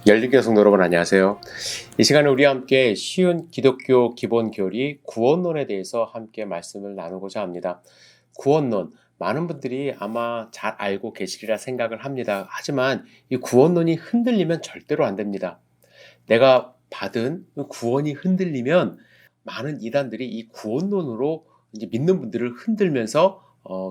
열린교회 성도 여러분 안녕하세요. 이 시간에 우리와 함께 쉬운 기독교 기본 교리 구원론에 대해서 함께 말씀을 나누고자 합니다. 구원론, 많은 분들이 아마 잘 알고 계시리라 생각을 합니다. 하지만 이 구원론이 흔들리면 절대로 안 됩니다. 내가 받은 구원이 흔들리면 많은 이단들이 이 구원론으로 이제 믿는 분들을 흔들면서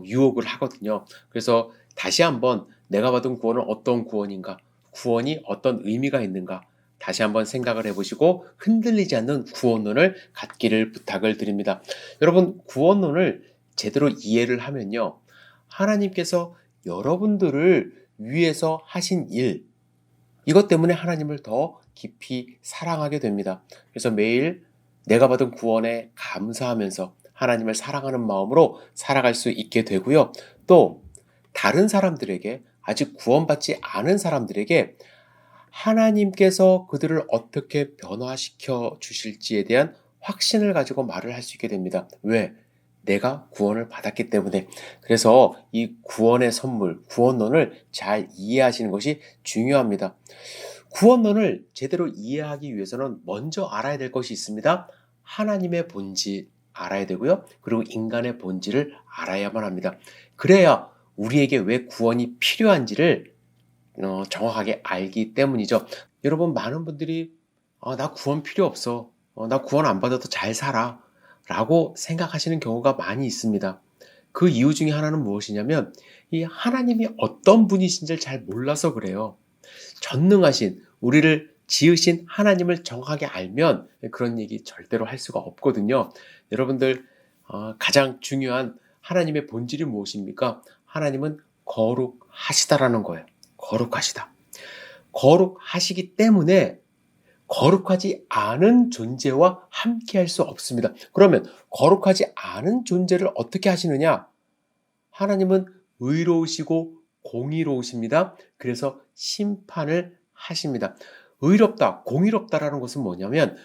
유혹을 하거든요. 그래서 다시 한번 내가 받은 구원은 어떤 구원인가? 구원이 어떤 의미가 있는가? 다시 한번 생각을 해보시고 흔들리지 않는 구원론을 갖기를 부탁을 드립니다. 여러분, 구원론을 제대로 이해를 하면요. 하나님께서 여러분들을 위해서 하신 일, 이것 때문에 하나님을 더 깊이 사랑하게 됩니다. 그래서 매일 내가 받은 구원에 감사하면서 하나님을 사랑하는 마음으로 살아갈 수 있게 되고요. 또 다른 사람들에게, 아직 구원받지 않은 사람들에게 하나님께서 그들을 어떻게 변화시켜 주실지에 대한 확신을 가지고 말을 할 수 있게 됩니다. 왜? 내가 구원을 받았기 때문에. 그래서 이 구원의 선물, 구원론을 잘 이해하시는 것이 중요합니다. 구원론을 제대로 이해하기 위해서는 먼저 알아야 될 것이 있습니다. 하나님의 본질 알아야 되고요. 그리고 인간의 본질을 알아야만 합니다. 그래야 우리에게 왜 구원이 필요한지를 정확하게 알기 때문이죠. 여러분, 많은 분들이 나 구원 필요 없어. 나 구원 안 받아도 잘 살아. 라고 생각하시는 경우가 많이 있습니다. 그 이유 중에 하나는 무엇이냐면 이 하나님이 어떤 분이신지를 잘 몰라서 그래요. 전능하신 우리를 지으신 하나님을 정확하게 알면 그런 얘기 절대로 할 수가 없거든요. 여러분들, 가장 중요한 하나님의 본질이 무엇입니까? 하나님은 거룩하시다라는 거예요. 거룩하시다. 거룩하시기 때문에 거룩하지 않은 존재와 함께 할 수 없습니다. 그러면 거룩하지 않은 존재를 어떻게 하시느냐? 하나님은 의로우시고 공의로우십니다. 그래서 심판을 하십니다. 의롭다, 공의롭다라는 것은 뭐냐면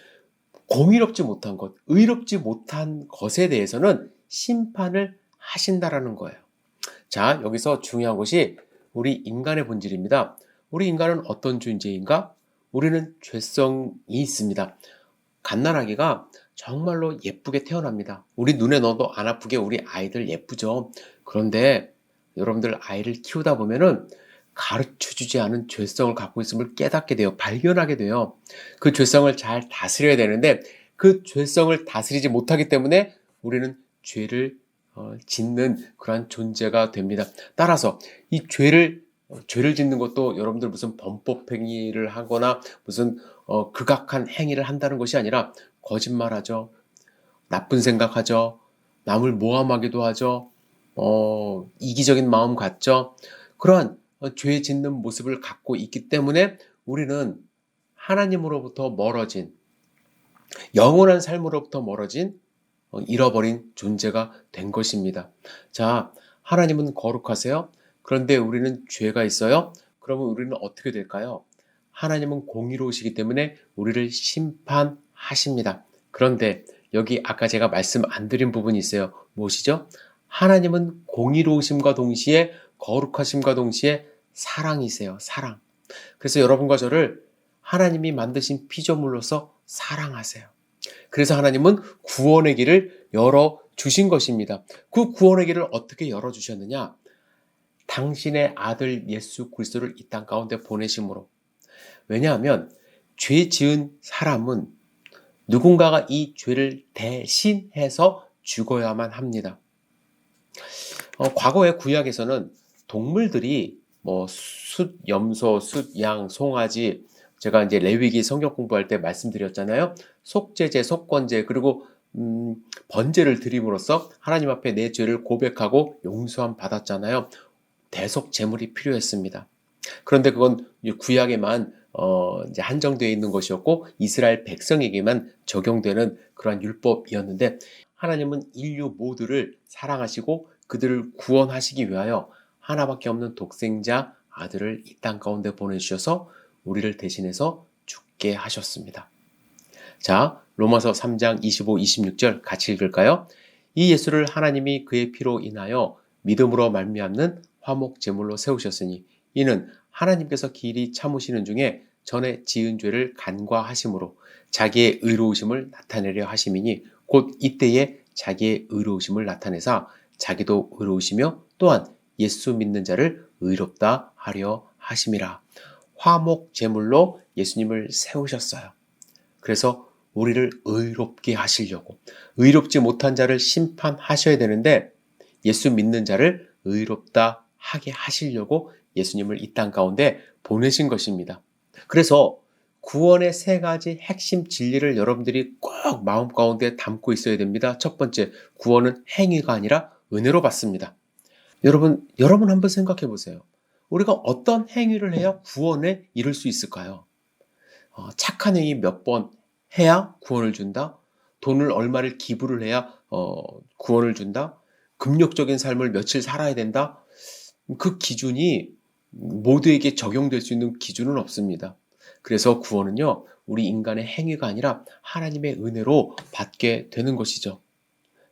공의롭지 못한 것, 의롭지 못한 것에 대해서는 심판을 하신다라는 거예요. 자, 여기서 중요한 것이 우리 인간의 본질입니다. 우리 인간은 어떤 존재인가? 우리는 죄성이 있습니다. 갓난아기가 정말로 예쁘게 태어납니다. 우리 눈에 넣어도 안 아프게 우리 아이들 예쁘죠. 그런데 여러분들 아이를 키우다 보면은 가르쳐주지 않은 죄성을 갖고 있음을 깨닫게 돼요. 발견하게 돼요. 그 죄성을 잘 다스려야 되는데 그 죄성을 다스리지 못하기 때문에 우리는 죄를 짓는 그러한 존재가 됩니다. 따라서 이 죄를 짓는 것도 여러분들 무슨 범법 행위를 하거나 무슨 극악한 행위를 한다는 것이 아니라 거짓말하죠. 나쁜 생각하죠. 남을 모함하기도 하죠. 이기적인 마음 갖죠. 그러한 죄 짓는 모습을 갖고 있기 때문에 우리는 하나님으로부터 멀어진, 영원한 삶으로부터 멀어진 잃어버린 존재가 된 것입니다. 자, 하나님은 거룩하세요. 그런데 우리는 죄가 있어요. 그러면 우리는 어떻게 될까요? 하나님은 공의로우시기 때문에 우리를 심판하십니다. 그런데 여기 아까 제가 말씀 안 드린 부분이 있어요. 무엇이죠? 하나님은 공의로우심과 동시에 거룩하심과 동시에 사랑이세요. 사랑. 그래서 여러분과 저를 하나님이 만드신 피조물로서 사랑하세요. 그래서 하나님은 구원의 길을 열어주신 것입니다. 그 구원의 길을 어떻게 열어주셨느냐? 당신의 아들 예수 그리스도를 이 땅 가운데 보내심으로. 왜냐하면 죄 지은 사람은 누군가가 이 죄를 대신해서 죽어야만 합니다. 과거의 구약에서는 동물들이 숫, 염소, 숫, 양, 송아지, 제가 이제 레위기 성경 공부할 때 말씀드렸잖아요. 속죄제, 속건제, 그리고 번제를 드림으로써 하나님 앞에 내 죄를 고백하고 용서함 받았잖아요. 대속 제물이 필요했습니다. 그런데 그건 구약에만 이제 한정되어 있는 것이었고 이스라엘 백성에게만 적용되는 그러한 율법이었는데 하나님은 인류 모두를 사랑하시고 그들을 구원하시기 위하여 하나밖에 없는 독생자 아들을 이 땅 가운데 보내주셔서 우리를 대신해서 죽게 하셨습니다. 자, 로마서 3장 25, 26절 같이 읽을까요? 이 예수를 하나님이 그의 피로 인하여 믿음으로 말미암는 화목 제물로 세우셨으니 이는 하나님께서 길이 참으시는 중에 전에 지은 죄를 간과하심으로 자기의 의로우심을 나타내려 하심이니 곧 이때에 자기의 의로우심을 나타내사 자기도 의로우시며 또한 예수 믿는 자를 의롭다 하려 하심이라. 화목 제물로 예수님을 세우셨어요. 그래서 우리를 의롭게 하시려고, 의롭지 못한 자를 심판하셔야 되는데 예수 믿는 자를 의롭다 하게 하시려고 예수님을 이 땅 가운데 보내신 것입니다. 그래서 구원의 세 가지 핵심 진리를 여러분들이 꼭 마음 가운데 담고 있어야 됩니다. 첫 번째, 구원은 행위가 아니라 은혜로 받습니다. 여러분 한번 생각해 보세요. 우리가 어떤 행위를 해야 구원에 이를 수 있을까요? 착한 행위 몇 번 해야 구원을 준다? 돈을 얼마를 기부를 해야 구원을 준다? 금욕적인 삶을 며칠 살아야 된다? 그 기준이 모두에게 적용될 수 있는 기준은 없습니다. 그래서 구원은요, 우리 인간의 행위가 아니라 하나님의 은혜로 받게 되는 것이죠.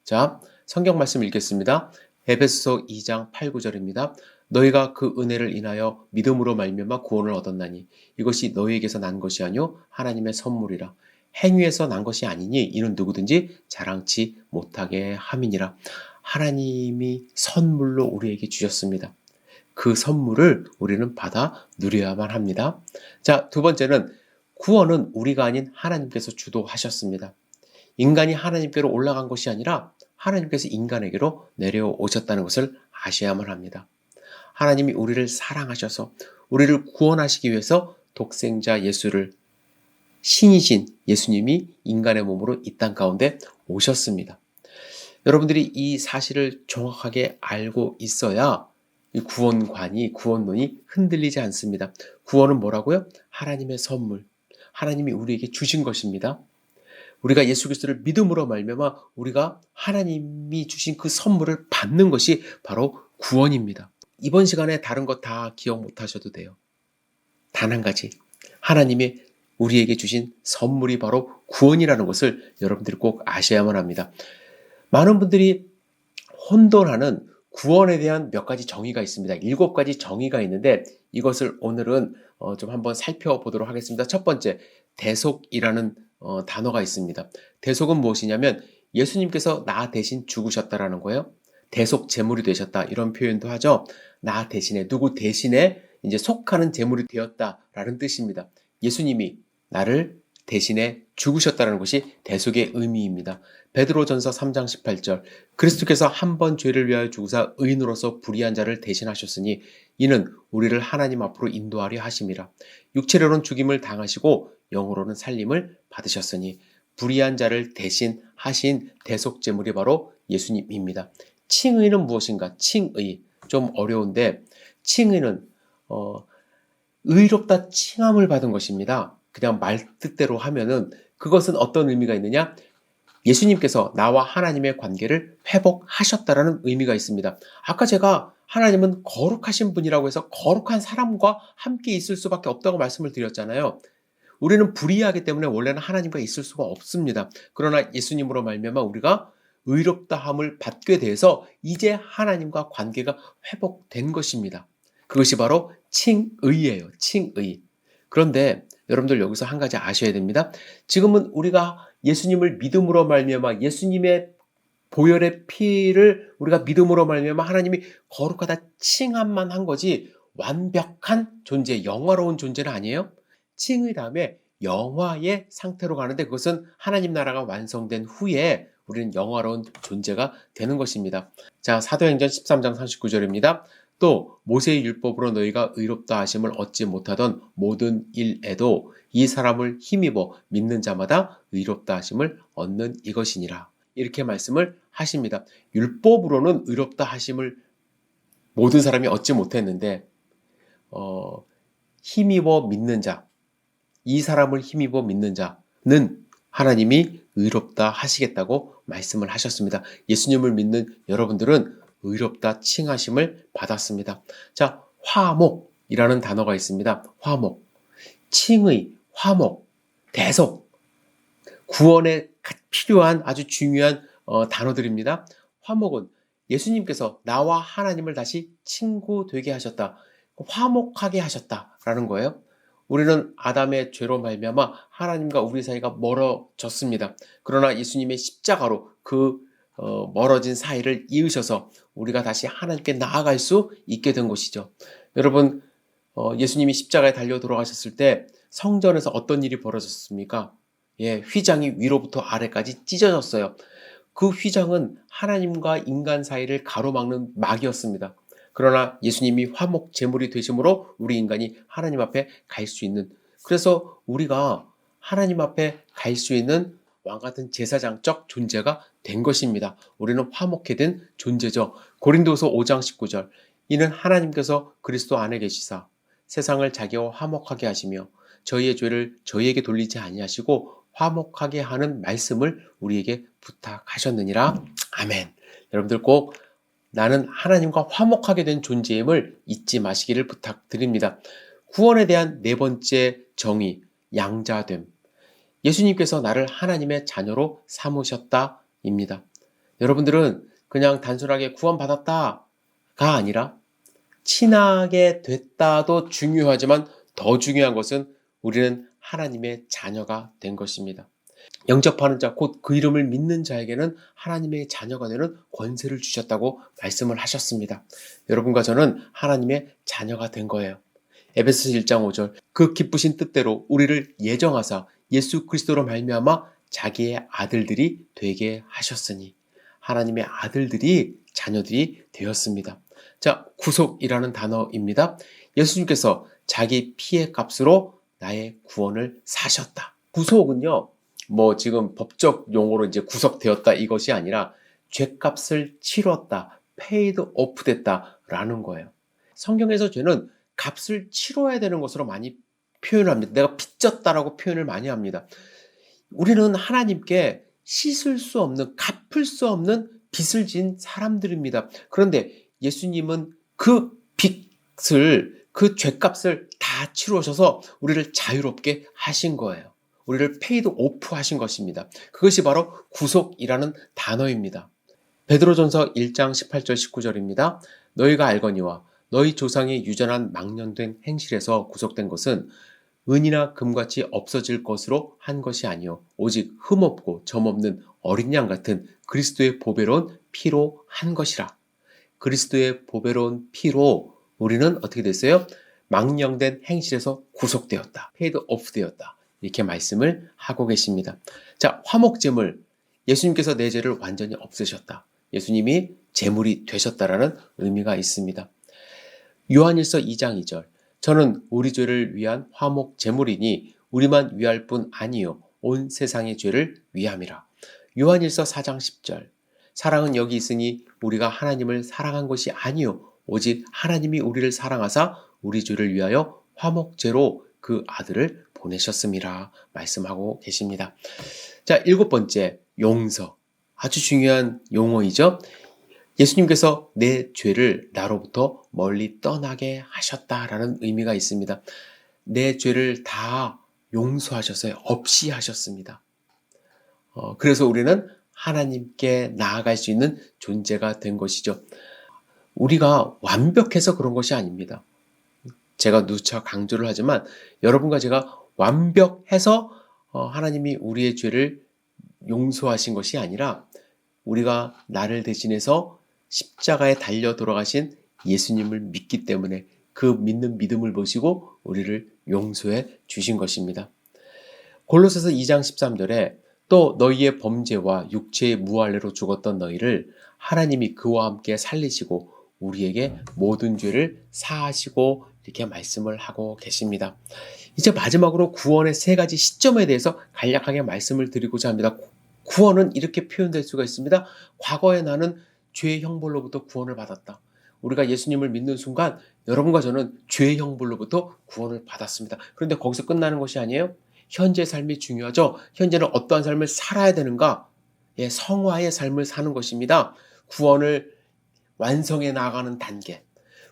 자, 성경 말씀 읽겠습니다. 에베소서 2장 8, 9절입니다. 너희가 그 은혜를 인하여 믿음으로 말미암아 구원을 얻었나니 이것이 너희에게서 난 것이 아니요 하나님의 선물이라. 행위에서 난 것이 아니니 이는 누구든지 자랑치 못하게 함이니라. 하나님이 선물로 우리에게 주셨습니다. 그 선물을 우리는 받아 누려야만 합니다. 자, 두 번째는 구원은 우리가 아닌 하나님께서 주도하셨습니다. 인간이 하나님께로 올라간 것이 아니라 하나님께서 인간에게로 내려오셨다는 것을 아셔야만 합니다. 하나님이 우리를 사랑하셔서 우리를 구원하시기 위해서 독생자 예수를, 신이신 예수님이 인간의 몸으로 이 땅 가운데 오셨습니다. 여러분들이 이 사실을 정확하게 알고 있어야 이 구원론이 흔들리지 않습니다. 구원은 뭐라고요? 하나님의 선물, 하나님이 우리에게 주신 것입니다. 우리가 예수 그리스도를 믿음으로 말미암아 우리가 하나님이 주신 그 선물을 받는 것이 바로 구원입니다. 이번 시간에 다른 거 다 기억 못 하셔도 돼요. 단 한 가지, 하나님이 우리에게 주신 선물이 바로 구원이라는 것을 여러분들이 꼭 아셔야만 합니다. 많은 분들이 혼돈하는 구원에 대한 몇 가지 정의가 있습니다. 7가지 정의가 있는데 이것을 오늘은 좀 한번 살펴보도록 하겠습니다. 첫 번째, 대속이라는 단어가 있습니다. 대속은 무엇이냐면 예수님께서 나 대신 죽으셨다라는 거예요. 대속 제물이 되셨다, 이런 표현도 하죠. 나 대신에, 누구 대신에 이제 속하는 제물이 되었다라는 뜻입니다. 예수님이 나를 대신에 죽으셨다는 것이 대속의 의미입니다. 베드로전서 3장 18절, 그리스도께서 한 번 죄를 위하여 죽으사 의인으로서 불의한 자를 대신하셨으니 이는 우리를 하나님 앞으로 인도하려 하심이라. 육체로는 죽임을 당하시고 영으로는 살림을 받으셨으니 불의한 자를 대신하신 대속 제물이 바로 예수님입니다. 칭의는 무엇인가? 칭의, 좀 어려운데 칭의는 의롭다 칭함을 받은 것입니다. 그냥 말뜻대로 하면은 그것은 어떤 의미가 있느냐? 예수님께서 나와 하나님의 관계를 회복하셨다라는 의미가 있습니다. 아까 제가 하나님은 거룩하신 분이라고 해서 거룩한 사람과 함께 있을 수밖에 없다고 말씀을 드렸잖아요. 우리는 불의하기 때문에 원래는 하나님과 있을 수가 없습니다. 그러나 예수님으로 말미암아 우리가 의롭다함을 받게 돼서 이제 하나님과 관계가 회복된 것입니다. 그것이 바로 칭의예요. 칭의. 그런데 여러분들 여기서 한 가지 아셔야 됩니다. 지금은 우리가 예수님을 믿음으로 말미암아 예수님의 보혈의 피를 우리가 믿음으로 말미암아 하나님이 거룩하다 칭함만 한 거지 완벽한 존재, 영화로운 존재는 아니에요. 칭의 다음에 영화의 상태로 가는데 그것은 하나님 나라가 완성된 후에 우리는 영화로운 존재가 되는 것입니다. 자, 사도행전 13장 39절입니다. 또 모세의 율법으로 너희가 의롭다 하심을 얻지 못하던 모든 일에도 이 사람을 힘입어 믿는 자마다 의롭다 하심을 얻는 이것이니라. 이렇게 말씀을 하십니다. 율법으로는 의롭다 하심을 모든 사람이 얻지 못했는데 힘입어 믿는 자, 이 사람을 힘입어 믿는 자는 하나님이 의롭다 하시겠다고 말씀을 하셨습니다. 예수님을 믿는 여러분들은 의롭다 칭하심을 받았습니다. 자, 화목이라는 단어가 있습니다. 화목, 칭의, 화목, 대속, 구원에 필요한 아주 중요한 단어들입니다. 화목은 예수님께서 나와 하나님을 다시 친구 되게 하셨다, 화목하게 하셨다라는 거예요. 우리는 아담의 죄로 말미암아 하나님과 우리 사이가 멀어졌습니다. 그러나 예수님의 십자가로 그 멀어진 사이를 이으셔서 우리가 다시 하나님께 나아갈 수 있게 된 것이죠. 여러분, 예수님이 십자가에 달려 돌아가셨을 때 성전에서 어떤 일이 벌어졌습니까? 예, 휘장이 위로부터 아래까지 찢어졌어요. 그 휘장은 하나님과 인간 사이를 가로막는 막이었습니다. 그러나 예수님이 화목 제물이 되심으로 우리 인간이 하나님 앞에 갈 수 있는, 그래서 우리가 하나님 앞에 갈 수 있는 왕같은 제사장적 존재가 된 것입니다. 우리는 화목해 된 존재죠. 고린도서 5장 19절, 이는 하나님께서 그리스도 안에 계시사 세상을 자기와 화목하게 하시며 저희의 죄를 저희에게 돌리지 아니하시고 화목하게 하는 말씀을 우리에게 부탁하셨느니라. 아멘. 여러분들 꼭 나는 하나님과 화목하게 된 존재임을 잊지 마시기를 부탁드립니다. 구원에 대한 네 번째 정의, 양자됨. 예수님께서 나를 하나님의 자녀로 삼으셨다입니다. 여러분들은 그냥 단순하게 구원받았다가 아니라 친하게 됐다도 중요하지만 더 중요한 것은 우리는 하나님의 자녀가 된 것입니다. 영접하는 자, 곧 그 이름을 믿는 자에게는 하나님의 자녀가 되는 권세를 주셨다고 말씀을 하셨습니다. 여러분과 저는 하나님의 자녀가 된 거예요. 에베소서 1장 5절, 그 기쁘신 뜻대로 우리를 예정하사 예수 그리스도로 말미암아 자기의 아들들이 되게 하셨으니, 하나님의 아들들이 자녀들이 되었습니다. 자, 구속이라는 단어입니다. 예수님께서 자기 피의 값으로 나의 구원을 사셨다. 구속은요, 지금 법적 용어로 이제 구속되었다 이것이 아니라 죄값을 치렀다, paid off 됐다라는 거예요. 성경에서 죄는 값을 치러야 되는 것으로 많이 표현합니다. 내가 빚졌다라고 표현을 많이 합니다. 우리는 하나님께 씻을 수 없는, 갚을 수 없는 빚을 진 사람들입니다. 그런데 예수님은 그 빚을, 그 죄값을 다 치루셔서 우리를 자유롭게 하신 거예요. 우리를 페이드 오프 하신 것입니다. 그것이 바로 구속이라는 단어입니다. 베드로전서 1장 18절 19절입니다. 너희가 알거니와 너희 조상의 유전한 망령된 행실에서 구속된 것은 은이나 금같이 없어질 것으로 한 것이 아니요 오직 흠없고 점없는 어린 양 같은 그리스도의 보배로운 피로 한 것이라. 그리스도의 보배로운 피로 우리는 어떻게 됐어요? 망령된 행실에서 구속되었다. 페이드 오프 되었다. 이렇게 말씀을 하고 계십니다. 자, 화목제물. 예수님께서 내 죄를 완전히 없으셨다. 예수님이 제물이 되셨다라는 의미가 있습니다. 요한일서 2장 2절. 저는 우리 죄를 위한 화목 제물이니 우리만 위할 뿐 아니요 온 세상의 죄를 위함이라. 요한일서 4장 10절. 사랑은 여기 있으니 우리가 하나님을 사랑한 것이 아니요 오직 하나님이 우리를 사랑하사 우리 죄를 위하여 화목제로 그 아들을 보내셨음이라 말씀하고 계십니다. 자, 7번째, 용서. 아주 중요한 용어이죠. 예수님께서 내 죄를 나로부터 멀리 떠나게 하셨다라는 의미가 있습니다. 내 죄를 다 용서하셨어요. 없이 하셨습니다. 그래서 우리는 하나님께 나아갈 수 있는 존재가 된 것이죠. 우리가 완벽해서 그런 것이 아닙니다. 제가 누차 강조를 하지만 여러분과 제가 완벽해서 하나님이 우리의 죄를 용서하신 것이 아니라 우리가 나를 대신해서 십자가에 달려 돌아가신 예수님을 믿기 때문에 그 믿는 믿음을 보시고 우리를 용서해 주신 것입니다. 골로새서 2장 13절에 또 너희의 범죄와 육체의 무할례로 죽었던 너희를 하나님이 그와 함께 살리시고 우리에게 모든 죄를 사하시고 이렇게 말씀을 하고 계십니다. 이제 마지막으로 구원의 세 가지 시점에 대해서 간략하게 말씀을 드리고자 합니다. 구원은 이렇게 표현될 수가 있습니다. 과거에 나는 죄의 형벌로부터 구원을 받았다. 우리가 예수님을 믿는 순간 여러분과 저는 죄의 형벌로부터 구원을 받았습니다. 그런데 거기서 끝나는 것이 아니에요. 현재 삶이 중요하죠. 현재는 어떠한 삶을 살아야 되는가? 예, 성화의 삶을 사는 것입니다. 구원을 완성해 나가는 단계.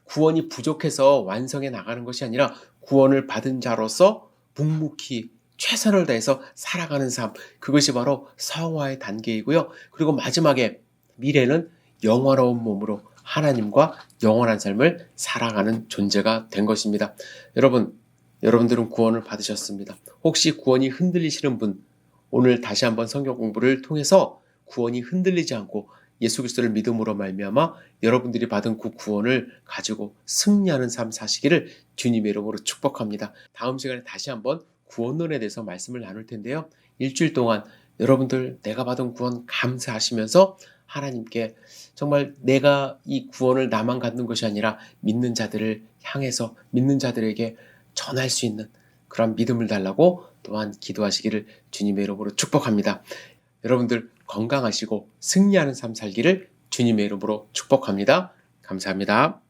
구원이 부족해서 완성해 나가는 것이 아니라 구원을 받은 자로서 묵묵히 최선을 다해서 살아가는 삶. 그것이 바로 성화의 단계이고요. 그리고 마지막에 미래는 영원로운 몸으로 하나님과 영원한 삶을 살아가는 존재가 된 것입니다. 여러분, 여러분들은 구원을 받으셨습니다. 혹시 구원이 흔들리시는 분, 오늘 다시 한번 성경 공부를 통해서 구원이 흔들리지 않고 예수 그리스도를 믿음으로 말미암아 여러분들이 받은 그 구원을 가지고 승리하는 삶 사시기를 주님의 이름으로 축복합니다. 다음 시간에 다시 한번 구원론에 대해서 말씀을 나눌 텐데요. 일주일 동안 여러분들 내가 받은 구원 감사하시면서 하나님께 정말 내가 이 구원을 나만 갖는 것이 아니라 믿는 자들을 향해서 믿는 자들에게 전할 수 있는 그런 믿음을 달라고 또한 기도하시기를 주님의 이름으로 축복합니다. 여러분들 건강하시고 승리하는 삶 살기를 주님의 이름으로 축복합니다. 감사합니다.